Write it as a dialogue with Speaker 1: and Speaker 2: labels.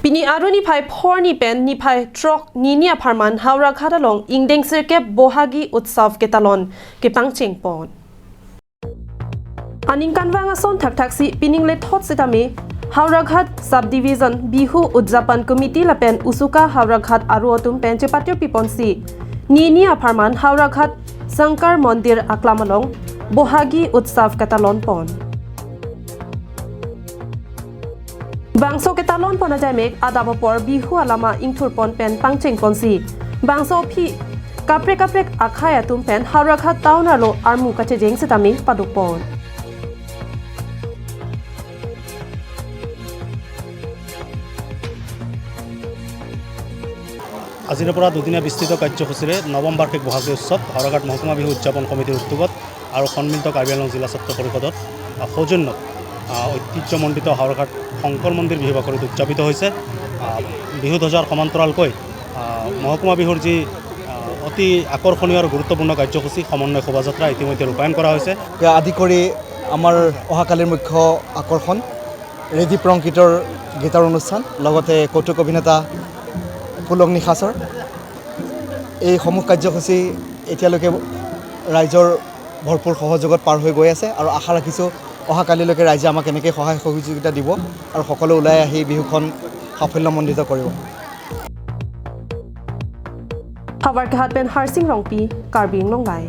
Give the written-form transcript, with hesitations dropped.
Speaker 1: Pini aruni phai phor ni pen ni phai trok ni nia pharman haura khada long ingdeng sir ke bohagi utsav ke talon ke pangcheng pon aning kanwanga son thak thak si pining le thot setame Hauraghat subdivision bihu udjapan committee la pen usuka Hauraghat aru otum pen che patyo piponsi ni nia pharman Hauraghat Shankar Mandir aklamalong bohagi utsav ke talon pon Bangso ke talon pona jamek adabapor bihu alama ingthur pon pen pangcheng ponsi bangso phi kaprek akhaya tum pen Hauraghat town alo armu kache jeng setami paduk pon
Speaker 2: আজিৰ পৰা দুদিনীয়া বিস্তৃত কাৰ্যসূচীৰে নৱম বাৰ্ষিক বহাগী উৎসৱ হাওৰাঘাট মহকুমা বিহু উদযাপন সমিতিৰ উদ্যোগত আৰু সন্মিলিত কাৰ্বি আংলং জিলা ছাত্ৰ পৰিষদত সৌজন্যত ঐতিহ্যমণ্ডিত হাওৰাঘাট শংকৰ মন্দিৰ বিহু বাকৰিত উদযাপিত হৈছে বিহু ধ্বজাৰ সমান্তৰালকৈ মহকুমা বিহুৰ যি অতি আকৰ্ষণীয় আৰু গুৰুত্বপূৰ্ণ কাৰ্যসূচী সমন্বয় শোভাযাত্ৰা ইতিমধ্যে ৰূপায়ণ কৰা হৈছে
Speaker 3: আদি কৰি আমাৰ অহাকালিৰ মুখ্য আকৰ্ষণ ৰেডি প্ৰংকিতৰ গীতৰ অনুষ্ঠান লগতে কৌতুক অভিনেতা পুলক নিশাচৰ এই সমূহ কাৰ্যসূচী এতিয়ালৈকে ৰাইজৰ ভৰপূৰ সহযোগত পাৰ হৈ গৈ আছে আৰু আশা ৰাখিছোঁ অহাকালিলৈকে ৰাইজে আমাক এনেকৈ সহায় সহযোগিতা দিব আৰু সকলো ওলাই আহি বিহুখন সাফল্যমণ্ডিত কৰিব
Speaker 1: Hawarghat pen Harsing Rongpi Karbing Longai